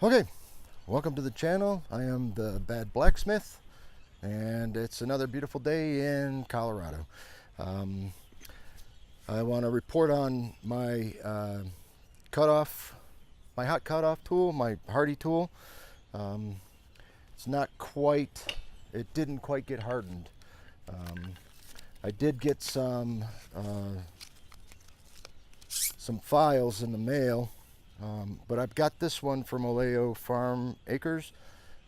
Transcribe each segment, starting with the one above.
Okay, welcome to the channel. I am the Bad Blacksmith, and it's another beautiful day in Colorado. I want to report on my cutoff, my hot cutoff tool, my hardy tool. It's not quite, it didn't quite get hardened. I did get some files in the mail. But I've got this one from Oleo Farm Acres.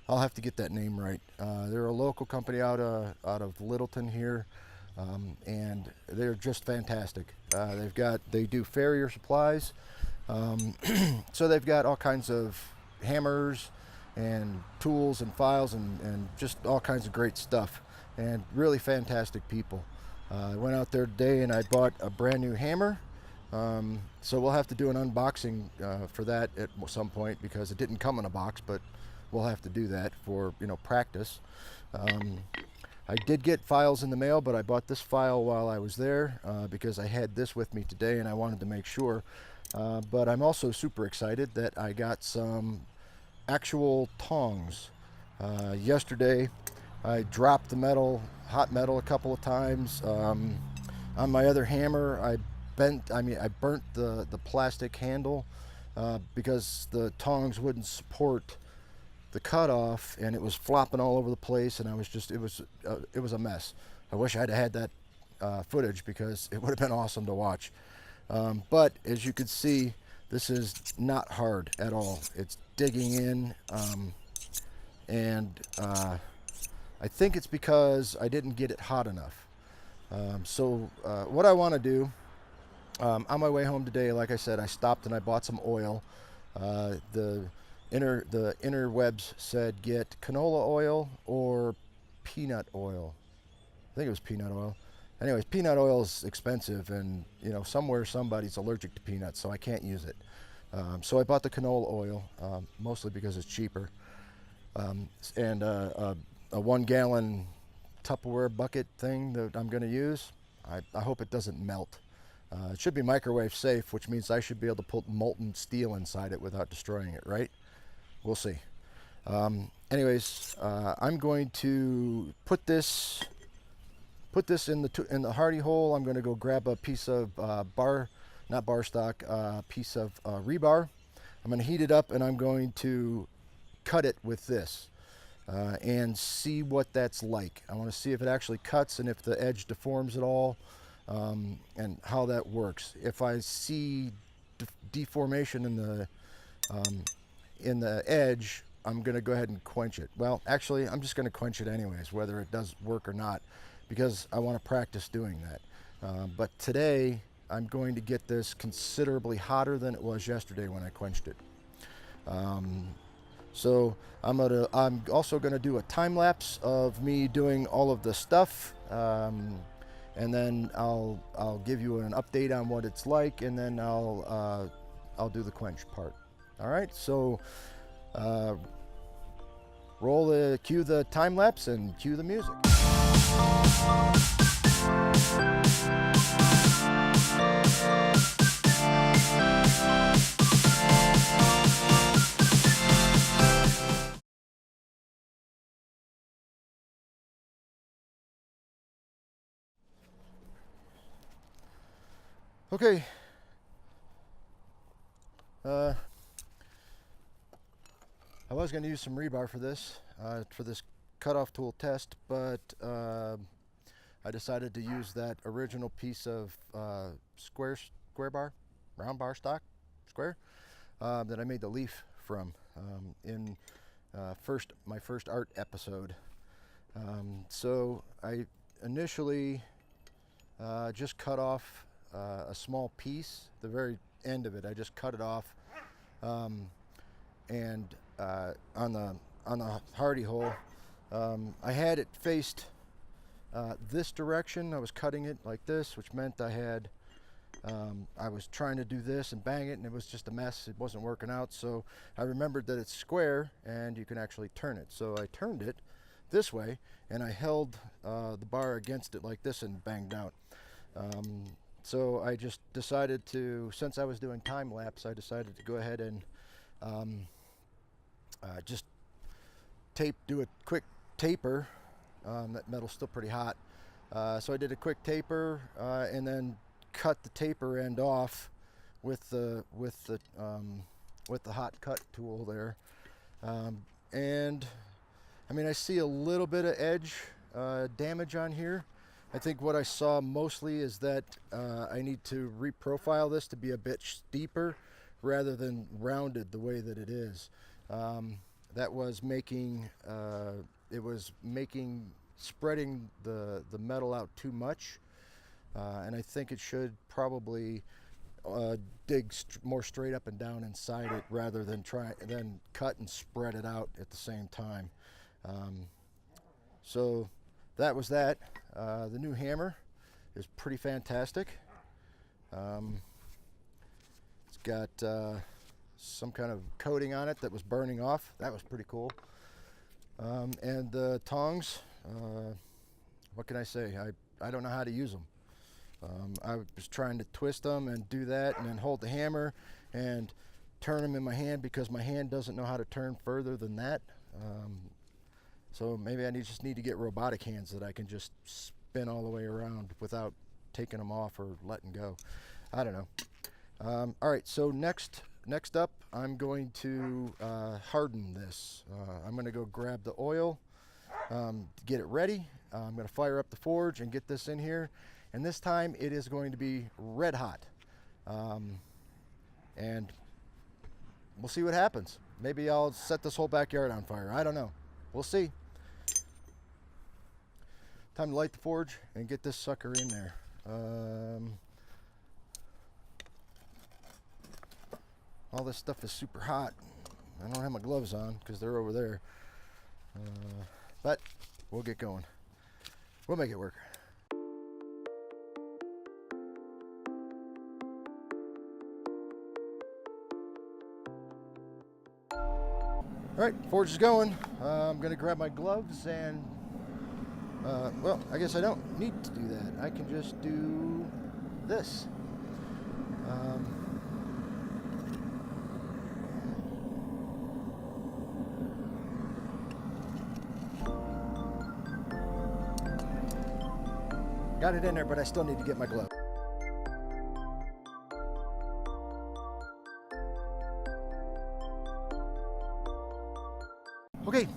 I'll have to get that name right. They're a local company out of Littleton here, and they're just fantastic. They do Farrier supplies, so they've got all kinds of hammers and tools and files and just all kinds of great stuff, and really fantastic people. I went out there today and I bought a brand new hammer. So we'll have to do an unboxing for that at some point, because it didn't come in a box, but we'll have to do that for, practice. I did get files in the mail, but I bought this file while I was there because I had this with me today and I wanted to make sure. But I'm also super excited that I got some actual tongs. Yesterday I dropped the hot metal a couple of times. On my other hammer I burnt the plastic handle because the tongs wouldn't support the cutoff, and it was flopping all over the place, and it was a mess. I wish I'd had that footage, because it would have been awesome to watch. But as you can see, this is not hard at all. It's digging in, and I think it's because I didn't get it hot enough. So what I want to do, on my way home today, like I said, I stopped and I bought some oil. The interwebs said get canola oil or peanut oil. I think it was peanut oil. Anyways, peanut oil is expensive, and somewhere somebody's allergic to peanuts, so I can't use it. So I bought the canola oil, mostly because it's cheaper, and a 1 gallon Tupperware bucket thing that I'm going to use. I hope it doesn't melt. It should be microwave safe, which means I should be able to put molten steel inside it without destroying it, right? We'll see. Anyways, I'm going to put this in the hardy hole. I'm going to go grab a piece of piece of rebar. I'm going to heat it up, and I'm going to cut it with this and see what that's like. I want to see if it actually cuts and if the edge deforms at all. And how that works. If I see deformation in the edge, I'm going to go ahead and quench it. Well, actually, I'm just going to quench it anyways, whether it does work or not, because I want to practice doing that. But today, I'm going to get this considerably hotter than it was yesterday when I quenched it. So I'm also going to do a time lapse of me doing all of the stuff. And then I'll give you an update on what it's like, and then I'll do the quench part. All right, so cue the time lapse and cue the music. Okay. I was going to use some rebar for this cutoff tool test, but I decided to use that original piece of square bar, round bar stock, square, that I made the leaf from in my first art episode. So I initially just cut off a small piece, the very end of it. I just cut it off, and on the hardy hole, I had it faced this direction. I was cutting it like this, which meant I was trying to do this and bang it, and it was just a mess. It wasn't working out. So I remembered that it's square and you can actually turn it. So I turned it this way, and I held the bar against it like this and banged out. So I just decided to, since I was doing time lapse, I decided to go ahead and Just do a quick taper. That metal's still pretty hot. So I did a quick taper and then cut the taper end off with the hot cut tool there. And I mean, I see a little bit of edge damage on here. I think what I saw mostly is that I need to reprofile this to be a bit steeper rather than rounded the way that it is. That was making spreading the metal out too much, and I think it should probably dig more straight up and down inside it rather than cut and spread it out at the same time. So that was that. The new hammer is pretty fantastic. It's got some kind of coating on it that was burning off. That was pretty cool. And the tongs, what can I say? I don't know how to use them. I was trying to twist them and do that and then hold the hammer and turn them in my hand because my hand doesn't know how to turn further than that. So maybe I just need to get robotic hands that I can just spin all the way around without taking them off or letting go. I don't know. All right, so next up, I'm going to harden this. I'm going to go grab the oil to get it ready. I'm going to fire up the forge and get this in here. And this time it is going to be red hot. And we'll see what happens. Maybe I'll set this whole backyard on fire. I don't know. We'll see. Time to light the forge and get this sucker in there. All this stuff is super hot. I don't have my gloves on because they're over there. But we'll get going. We'll make it work. All right, forge is going. I'm gonna grab my gloves and, well, I guess I don't need to do that. I can just do this. Got it in there, but I still need to get my glove. Okay,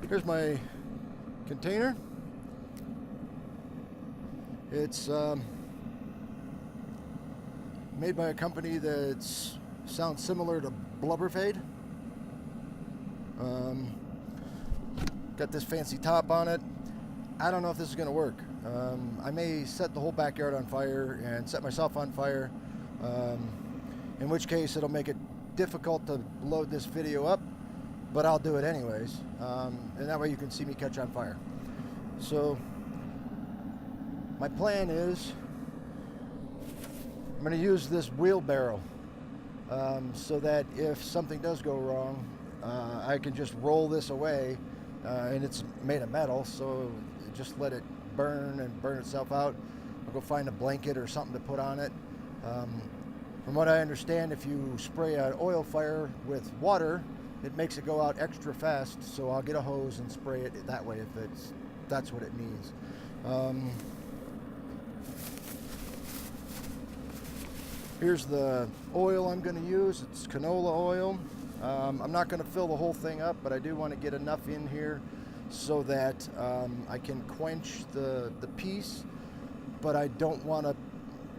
here's my container. It's made by a company that sounds similar to Blubberfade. Got this fancy top on it. I don't know if this is going to work. I may set the whole backyard on fire and set myself on fire, in which case it'll make it difficult to load this video up, but I'll do it anyways, and that way you can see me catch on fire. So my plan is I'm going to use this wheelbarrow so that if something does go wrong, I can just roll this away, and it's made of metal, so just let it burn itself out. I'll go find a blanket or something to put on it. From what I understand, if you spray an oil fire with water, it makes it go out extra fast, so I'll get a hose and spray it that way if that's what it needs. Here's the oil I'm going to use. It's canola oil. I'm not going to fill the whole thing up, but I do want to get enough in here so that I can quench the piece, but I don't want to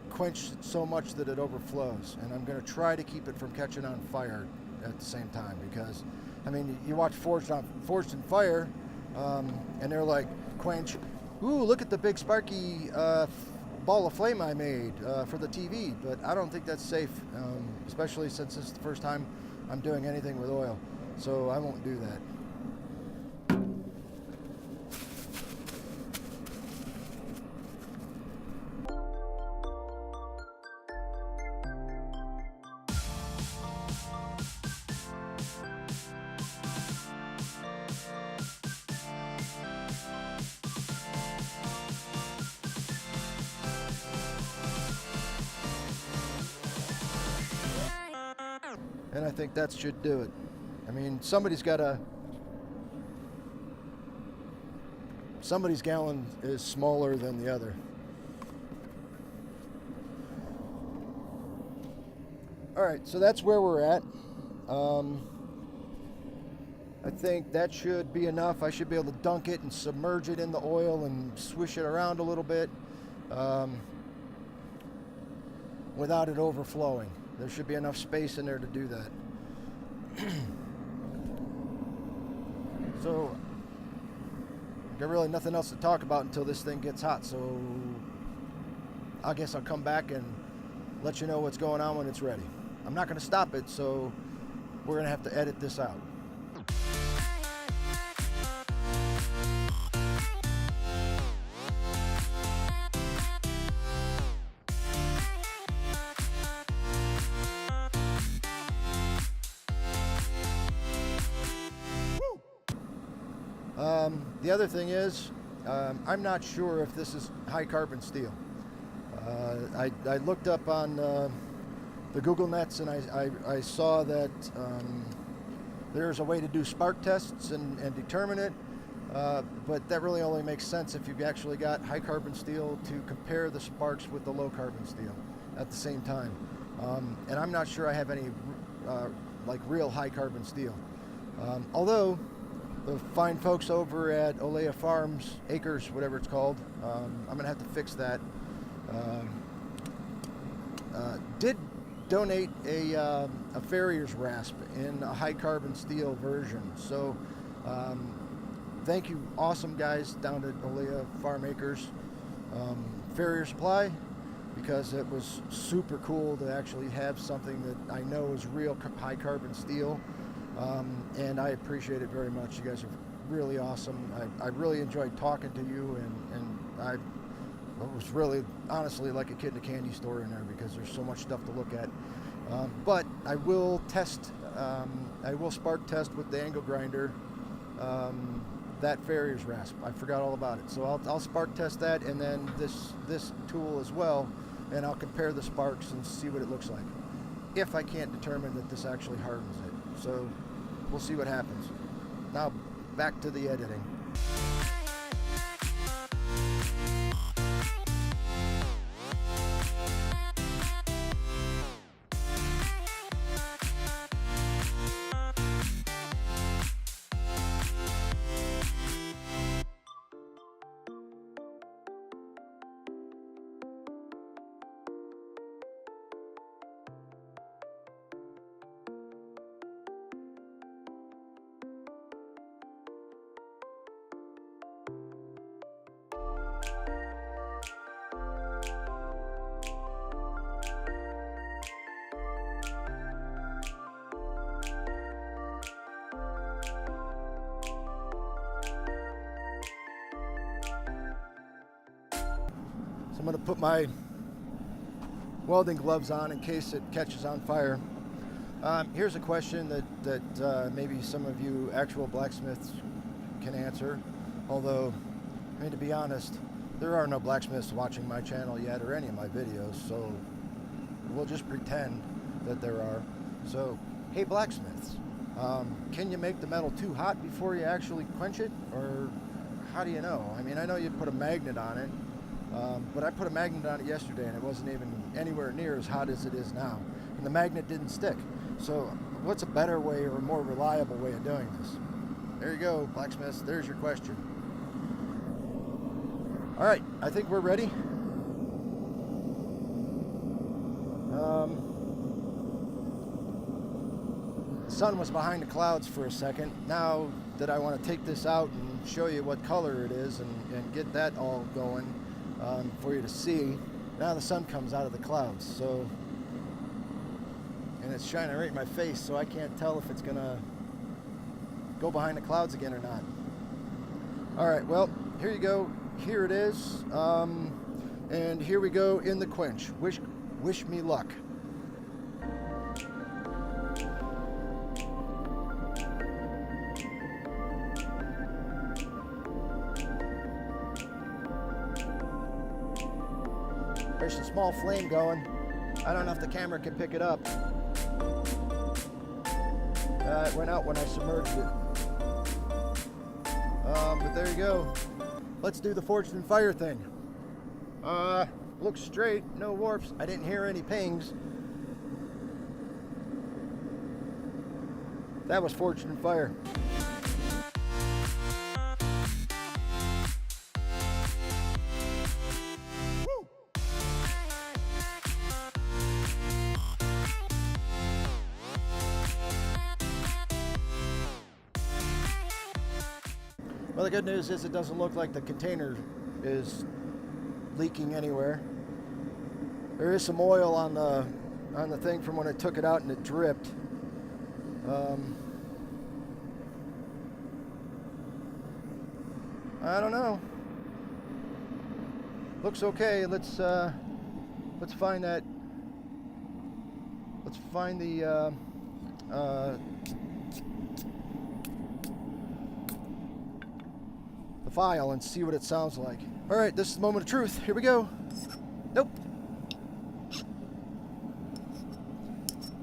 quench it so much that it overflows. And I'm going to try to keep it from catching on fire at the same time, because I mean, you watch Forged in Fire, and they're like, quench, ooh, look at the big sparky ball of flame I made for the TV, but I don't think that's safe, especially since this is the first time I'm doing anything with oil, so I won't do that. and I think that should do it. I mean, somebody's gallon is smaller than the other. All right, so that's where we're at. I think that should be enough. I should be able to dunk it and submerge it in the oil and swish it around a little bit without it overflowing. There should be enough space in there to do that. So I got really nothing else to talk about until this thing gets hot. So I guess I'll come back and let you know what's going on when it's ready. I'm not going to stop it, so we're going to have to edit this out. The other thing is, I'm not sure if this is high carbon steel. I looked up on the Google Nets, and I saw that there's a way to do spark tests and determine it, but that really only makes sense if you've actually got high carbon steel to compare the sparks with the low carbon steel at the same time. And I'm not sure I have any like real high carbon steel. Although the fine folks over at Oleo Farms, Acres, whatever it's called, I'm gonna have to fix that. Did donate a Farrier's rasp in a high carbon steel version. So thank you, awesome guys down at Oleo Farm Acres, Farrier Supply, because it was super cool to actually have something that I know is real high carbon steel. And I appreciate it very much. You guys are really awesome. I really enjoyed talking to you, and I was really, honestly, like a kid in a candy store in there, because there's so much stuff to look at. But I will test, I will spark test with the angle grinder, that Farrier's rasp. I forgot all about it. So I'll spark test that, and then this tool as well, and I'll compare the sparks and see what it looks like, if I can't determine that this actually hardens it. So we'll see what happens. Now back to the editing. So I'm going to put my welding gloves on in case it catches on fire. Here's a question that maybe some of you actual blacksmiths can answer. Although, I mean, to be honest, there are no blacksmiths watching my channel yet or any of my videos, so we'll just pretend that there are. So, hey blacksmiths, can you make the metal too hot before you actually quench it? Or how do you know? I mean, I know you put a magnet on it, but I put a magnet on it yesterday and it wasn't even anywhere near as hot as it is now. And the magnet didn't stick. So what's a better way or a more reliable way of doing this? There you go, blacksmiths, there's your question. All right, I think we're ready. The sun was behind the clouds for a second. Now that I want to take this out and show you what color it is and get that all going for you to see, now the sun comes out of the clouds. So, and it's shining right in my face, so I can't tell if it's gonna go behind the clouds again or not. All right, well, here you go. Here it is, and here we go in the quench. Wish me luck. There's a small flame going. I don't know if the camera can pick it up. It went out when I submerged it. But there you go. Let's do the Forged in Fire thing. Looks straight, no warps. I didn't hear any pings. That was Forged in Fire. Well, the good news is it doesn't look like the container is leaking anywhere. There is some oil on the thing from when I took it out and it dripped. I don't know. Looks okay. Let's find that. Let's find the file and see what it sounds like. All right, this is the moment of truth. Here we go. Nope.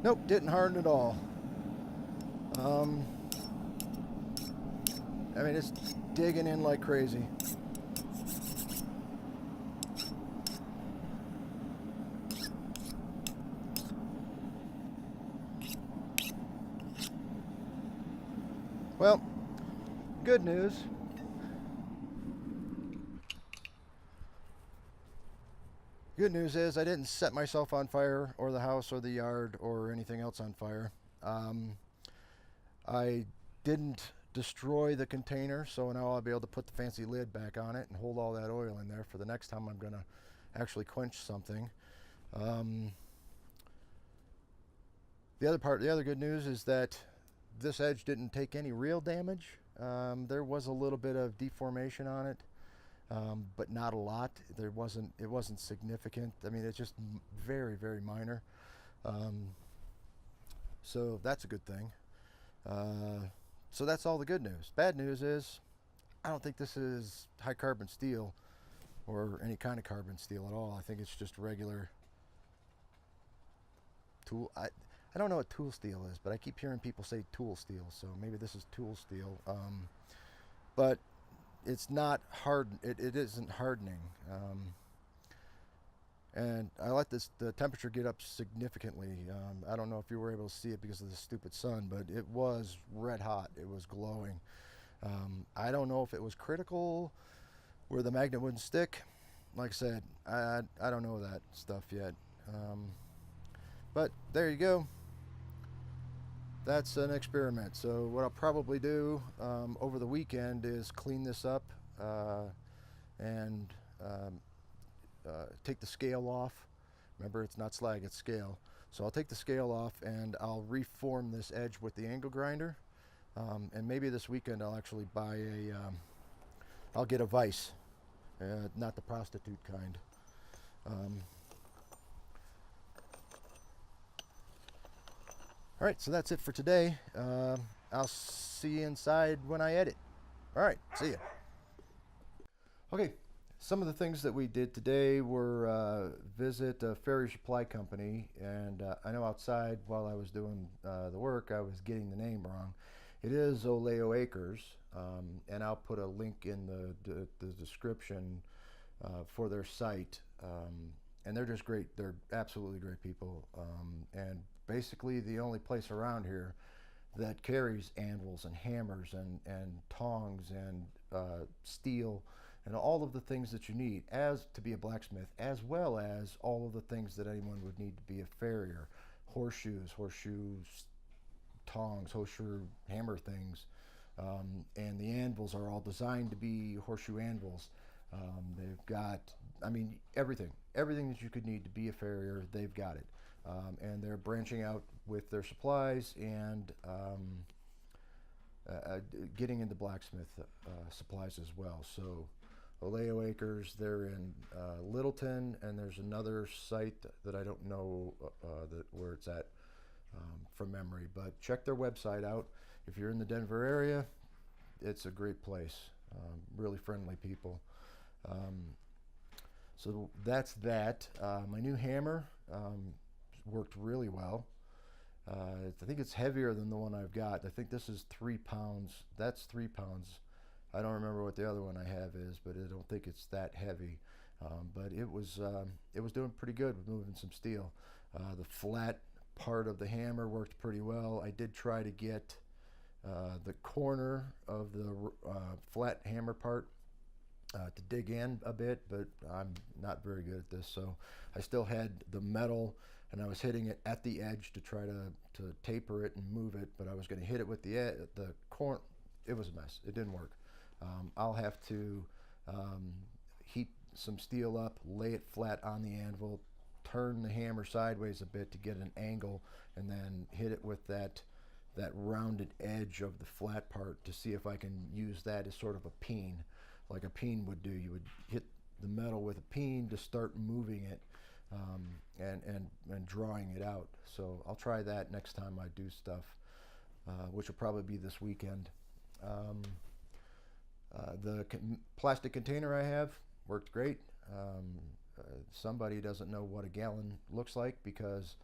Nope, didn't harden at all. I mean, it's digging in like crazy. Well, good news. Good news is I didn't set myself on fire or the house or the yard or anything else on fire. I didn't destroy the container, so now I'll be able to put the fancy lid back on it and hold all that oil in there for the next time I'm going to actually quench something. The other good news is that this edge didn't take any real damage. There was a little bit of deformation on it. But not a lot. It wasn't significant. I mean, it's just very, very minor. So that's a good thing. So that's all the good news. Bad news is I don't think this is high carbon steel or any kind of carbon steel at all. I think it's just regular tool. I don't know what tool steel is, but I keep hearing people say tool steel, so maybe this is tool steel. But it's not hard. It isn't hardening, and I let the temperature get up significantly. I don't know if you were able to see it because of the stupid sun, but it was red hot. It was glowing. I don't know if it was critical where the magnet wouldn't stick. Like I said, I don't know that stuff yet. But there you go. That's an experiment. So what I'll probably do over the weekend is clean this up and take the scale off. Remember, it's not slag, it's scale. So I'll take the scale off and I'll reform this edge with the angle grinder. And maybe this weekend I'll actually buy I'll get a vise, not the prostitute kind. All right, so that's it for today. I'll see you inside when I edit. All right, see ya. Okay, some of the things that we did today were visit a Farrier supply company, and I know outside while I was doing the work, I was getting the name wrong. It is Oleo Acres, and I'll put a link in the description for their site. And they're just great. They're absolutely great people. And basically the only place around here that carries anvils and hammers and tongs and steel and all of the things that you need as to be a blacksmith, as well as all of the things that anyone would need to be a farrier. Horseshoes, tongs, horseshoe hammer things. And the anvils are all designed to be horseshoe anvils. They've got, I mean, everything that you could need to be a farrier, they've got it. And they're branching out with their supplies and getting into blacksmith supplies as well. So Oleo Acres, they're in Littleton, and there's another site that I don't know where it's at from memory, but check their website out. If you're in the Denver area, it's a great place. Really friendly people. So that's that. My new hammer worked really well. I think it's heavier than the one I've got. I think this is 3 pounds. That's 3 pounds. I don't remember what the other one I have is, but I don't think it's that heavy. But it was doing pretty good with moving some steel. The flat part of the hammer worked pretty well. I did try to get the corner of the flat hammer part to dig in a bit, but I'm not very good at this. So I still had the metal, and I was hitting it at the edge to try to taper it and move it, but I was going to hit it with the corner. It was a mess. It didn't work. I'll have to heat some steel up, lay it flat on the anvil, turn the hammer sideways a bit to get an angle, and then hit it with that rounded edge of the flat part to see if I can use that as sort of a peen, like a peen would do. You would hit the metal with a peen to start moving it and drawing it out. So I'll try that next time I do stuff, which will probably be this weekend. The plastic container I have worked great. Somebody doesn't know what a gallon looks like because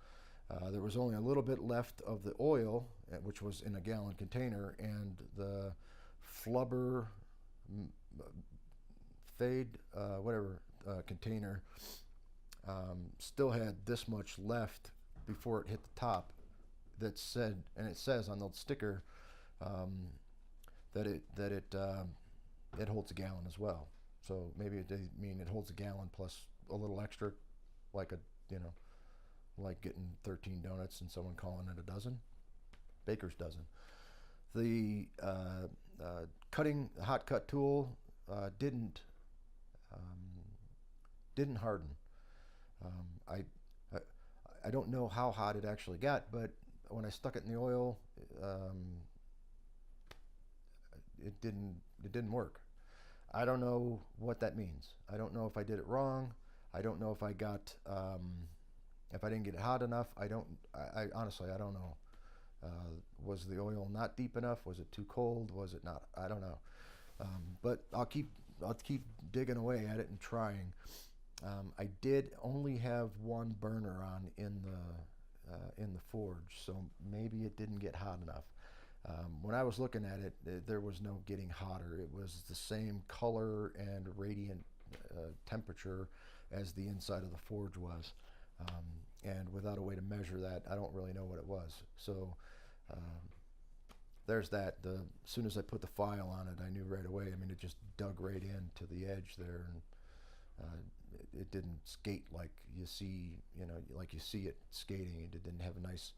there was only a little bit left of the oil, which was in a gallon container, and the flubber fade whatever container still had this much left before it hit the top. That said, and it says on the sticker that it holds a gallon as well. So maybe it did mean it holds a gallon plus a little extra, like like getting 13 donuts and someone calling it a dozen. Baker's dozen. The hot cut tool didn't harden. I don't know how hot it actually got, but when I stuck it in the oil, it didn't work. I don't know what that means. I don't know if I did it wrong. I don't know if I got if I didn't get it hot enough. I honestly I don't know. Was the oil not deep enough? Was it too cold? Was it not? I don't know. But I'll keep digging away at it and trying. I did only have one burner on in the forge, so maybe it didn't get hot enough. When I was looking at it, there was no getting hotter. It was the same color and radiant temperature as the inside of the forge was. And without a way to measure that, I don't really know what it was. So there's that. As soon as I put the file on it, I knew right away. I mean, it just dug right into the edge there, and it didn't skate like you see, like you see it skating. It didn't have a nice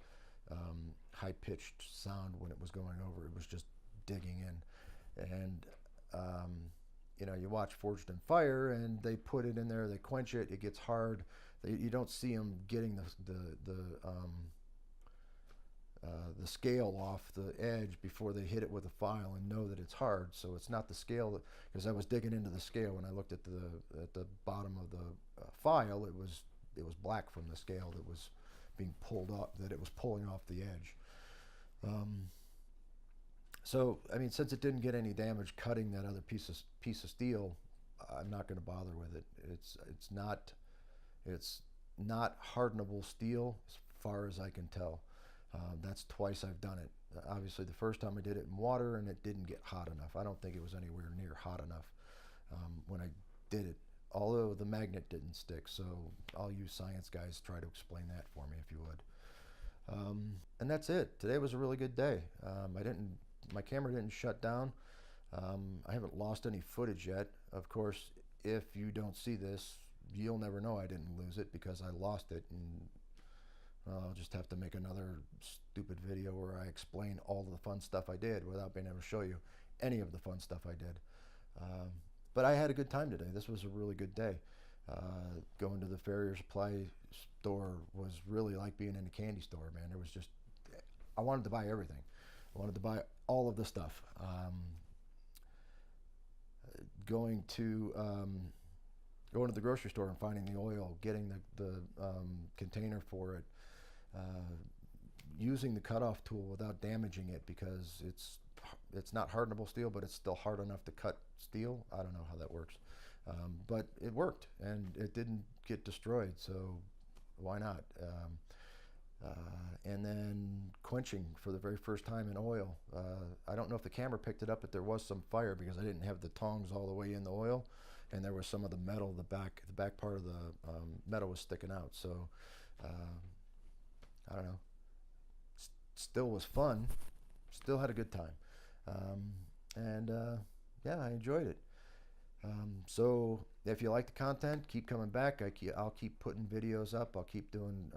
high-pitched sound when it was going over. It was just digging in. And you watch Forged in Fire, and they put it in there, they quench it, it gets hard. You don't see them getting the scale off the edge before they hit it with a file and know that it's hard. So it's not the scale, because I was digging into the scale when I looked at the bottom of the file. It was black from the scale that was being pulled up, that it was pulling off the edge. So I mean, since it didn't get any damage cutting that other piece of steel, I'm not going to bother with it. It's not hardenable steel as far as I can tell. That's twice I've done it. Obviously, the first time I did it in water and it didn't get hot enough. I don't think it was anywhere near hot enough when I did it, although the magnet didn't stick. So I'll use science guys to try to explain that for me if you would. And that's it. Today was a really good day. My camera didn't shut down. I haven't lost any footage yet. Of course, if you don't see this, you'll never know I didn't lose it because I lost it, and I'll just have to make another stupid video where I explain all the fun stuff I did without being able to show you any of the fun stuff I did. But I had a good time today. This was a really good day. Going to the Farrier supply store was really like being in a candy store, man. There was just, I wanted to buy everything. I wanted to buy all of the stuff. Going to the grocery store and finding the oil, getting the container for it, using the cutoff tool without damaging it, because it's not hardenable steel, but it's still hard enough to cut steel. I don't know how that works, but it worked and it didn't get destroyed, so why not? And then quenching for the very first time in oil. I don't know if the camera picked it up, but there was some fire because I didn't have the tongs all the way in the oil, and there was some of the metal, the back part of the metal was sticking out. So I don't know. Still was fun. Still had a good time. And yeah, I enjoyed it. So if you like the content, keep coming back. I'll keep putting videos up. I'll keep doing,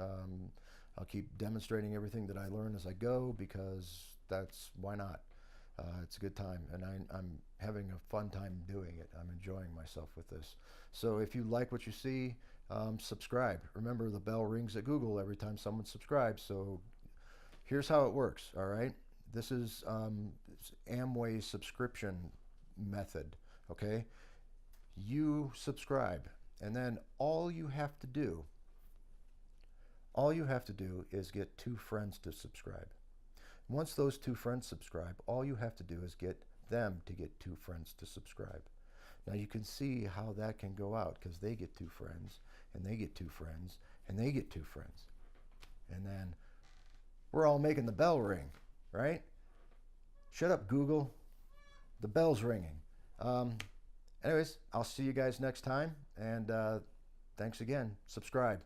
I'll keep demonstrating everything that I learn as I go, because that's, why not? It's a good time, and I'm having a fun time doing it. I'm enjoying myself with this. So if you like what you see, subscribe. Remember, the bell rings at Google every time someone subscribes. So here's how it works, all right? This is Amway's subscription method, okay? You subscribe, and then all you have to do is get 2 friends to subscribe. Once those 2 friends subscribe, all you have to do is get them to get 2 friends to subscribe. Now you can see how that can go out, because they get 2 friends, and they get 2 friends, and they get 2 friends. And then we're all making the bell ring, right? Shut up, Google. The bell's ringing. Anyways, I'll see you guys next time, and thanks again. Subscribe.